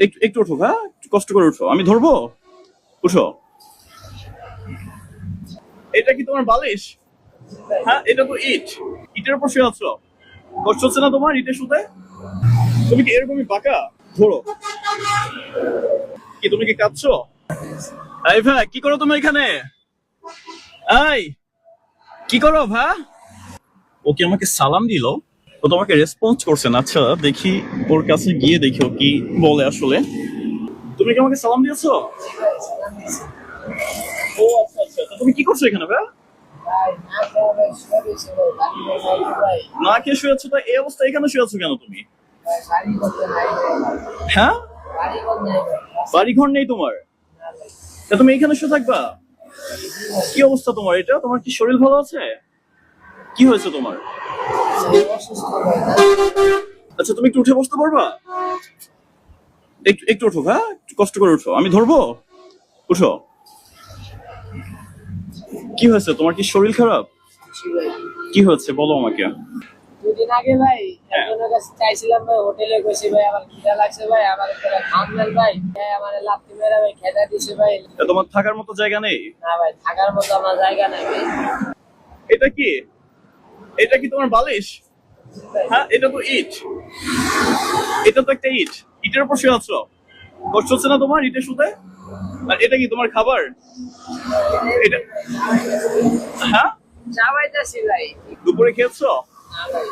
একটু একটু ওঠো, হ্যাঁ, একটু কষ্ট করে উঠো, আমি ধরবো। উঠো। এটা কি তোমার বালিশ? হ্যাঁ, এটা তো ইট। ইটের উপর শুয়ে আছো। কষ্ট হচ্ছে না তোমার ইটে শুতে? তুমি কি এরকমই বাঁকা? ধরো। কি তুমি কি কাঁদছো? এই ভাই, কি করো তুমি এখানে? এই, কি করো ভাই? ও কি আমাকে সালাম দিল? ও তোমাকে রেসপন্স করছে না? আচ্ছা, দেখি ওর কাছে গিয়ে দেখি ও কি বলে আসলে। তুমি কি আমাকে সালাম দিয়েছো? ও আচ্ছা আচ্ছা, তা তুমি কি করছো এখানে ভাই? না খেয়ে শুয়েছো? তা এই অবস্থা এখানে শুয়েছো কেন তুমি? হ্যাঁ, বাড়ি ঘর নেই তোমার? তা তুমি এখানে শুয়ে থাকবা? কি অবস্থা তোমার? এটা তোমার কি শরীর ভালো আছে? কি হয়েছে তোমার? আচ্ছা, তুমি একটু উঠে বসতে পারবা? একটু একটু ওঠো, হ্যাঁ, একটু কষ্ট করে উঠো, আমি ধরবো। উঠো। কি হয়েছে তোমার? কি শরীর খারাপ? কি হয়েছে বলো আমাকে। দুদিন আগে ভাই হ্যাঁ। একজনের কাছে চাইছিলাম ভাই, হোটেলে গেছি ভাই, আমার খিদা লাগছে ভাই, আমার একটা খাম দেন ভাই, ভাই আমার লাত্তি মেরে ভাই খেদা দিছে ভাই। তা তোমার থাকার মতো জায়গা নেই? না ভাই, থাকার মতো আমার জায়গা নাই ভাই। এটা কি? এটা কি তোমার বালিশ? হ্যাঁ, এটা তো ইট। এটা তো একটা ইট। ইটের উপর শুয়ে আছো। কষ্ট হচ্ছে না তোমার ইটে শুতে? আর এটা কি তোমার খাবার? এটা, হ্যাঁ, যাওয়াইতাছি ভাই। দুপুরে খেয়েছো? না ভাই।